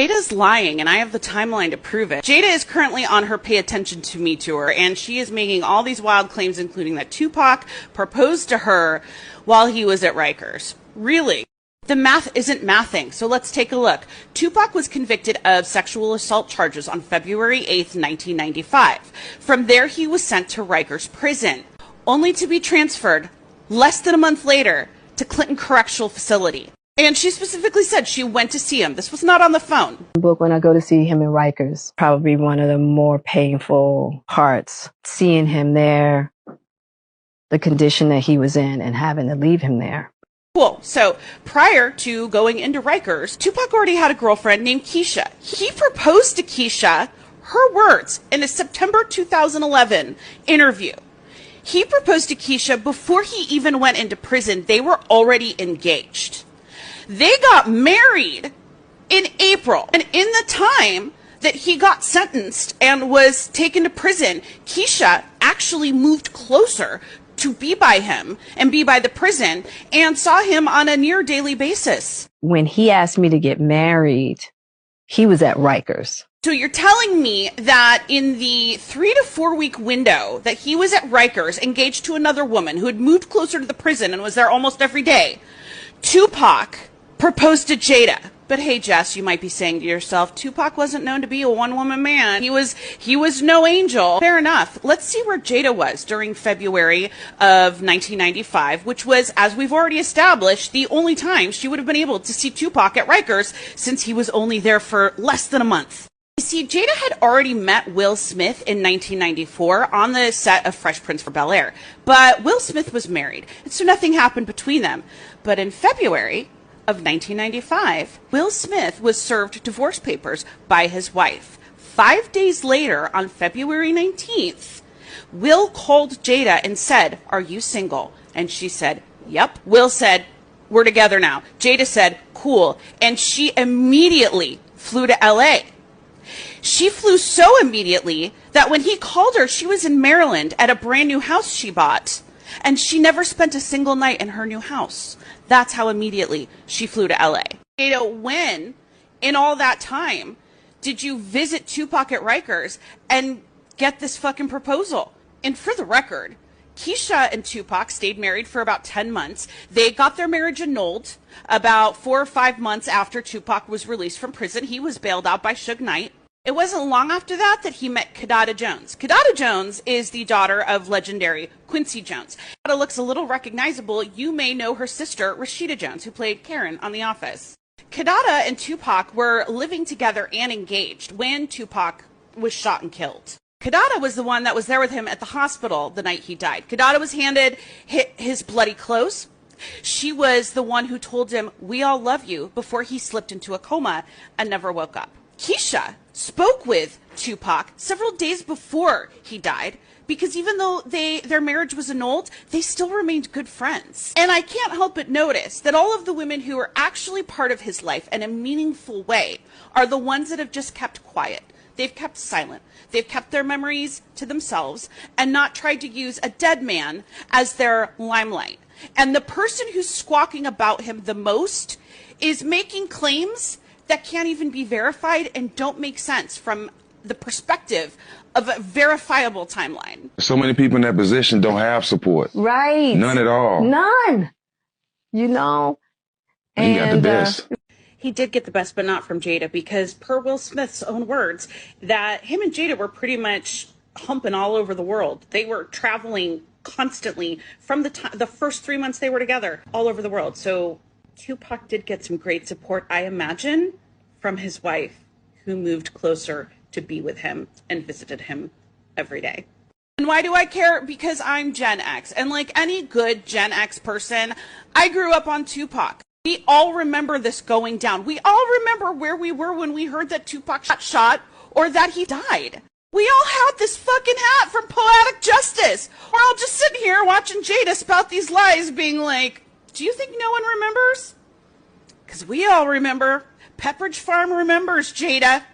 Jada's lying, and I have the timeline to prove it. Jada is currently on her Pay Attention to Me tour, and she is making all these wild claims, including that Tupac proposed to her while he was at Rikers. Really? The math isn't mathing, so let's take a look. Tupac was convicted of sexual assault charges on February 8th, 1995. From there, he was sent to Rikers Prison, only to be transferred less than a month later to Clinton Correctional Facility. And she specifically said she went to see him. This was not on the phone. When I go to see him in Rikers, probably one of the more painful parts, seeing him there, the condition that he was in, and having to leave him there. Cool. So prior to going into Rikers, Tupac already had a girlfriend named Keisha. He proposed to Keisha, her words, in a September 2011 interview. He proposed to Keisha before he even went into prison. They were already engaged. They got married in April. And in the time that he got sentenced and was taken to prison, Keisha actually moved closer to be by him and be by the prison and saw him on a near daily basis. When he asked me to get married, he was at Rikers. So you're telling me that in the 3 to 4 week window that he was at Rikers, engaged to another woman who had moved closer to the prison and was there almost every day, Tupac proposed to Jada. But hey, Jess, you might be saying to yourself, Tupac wasn't known to be a one-woman man. He was no angel. Fair enough. Let's see where Jada was during February of 1995, which was, as we've already established, the only time she would have been able to see Tupac at Rikers since he was only there for less than a month. You see, Jada had already met Will Smith in 1994 on the set of Fresh Prince of Bel-Air, but Will Smith was married, and so nothing happened between them. But in February of 1995, Will Smith was served divorce papers by his wife. 5 days later, on February 19th, Will called Jada and said, "Are you single?" And she said, "Yep." Will said, "We're together now." Jada said, "Cool." And she immediately flew to LA. She flew so immediately that when he called her, she was in Maryland at a brand new house she bought. And she never spent a single night in her new house. That's how immediately she flew to LA. Jada, when in all that time did you visit Tupac at Rikers and get this fucking proposal? And for the record, Keisha and Tupac stayed married for about 10 months. They got their marriage annulled about 4 or 5 months after Tupac was released from prison. He was bailed out by Suge Knight. It wasn't long after that that he met Kidada Jones. Kidada Jones is the daughter of legendary Quincy Jones. Kidada looks a little recognizable. You may know her sister, Rashida Jones, who played Karen on The Office. Kidada and Tupac were living together and engaged when Tupac was shot and killed. Kidada was the one that was there with him at the hospital the night he died. Kidada was handed his bloody clothes. She was the one who told him, "We all love you," before he slipped into a coma and never woke up. Keisha spoke with Tupac several days before he died because even though their marriage was annulled, they still remained good friends. And I can't help but notice that all of the women who are actually part of his life in a meaningful way are the ones that have just kept quiet. They've kept silent. They've kept their memories to themselves and not tried to use a dead man as their limelight. And the person who's squawking about him the most is making claims that can't even be verified and don't make sense from the perspective of a verifiable timeline. So many people in that position don't have support. Right. None at all. None. You know. And he got the best. He did get the best, but not from Jada, because per Will Smith's own words, that him and Jada were pretty much humping all over the world. They were traveling constantly from the first 3 months they were together, all over the world. So Tupac did get some great support, I imagine, from his wife, who moved closer to be with him and visited him every day. And why do I care? Because I'm Gen X. And like any good Gen X person, I grew up on Tupac. We all remember this going down. We all remember where we were when we heard that Tupac got shot or that he died. We all had this fucking hat from Poetic Justice. We're all just sitting here watching Jada spout these lies being like, do you think no one remembers? Because we all remember. Pepperidge Farm remembers, Jada.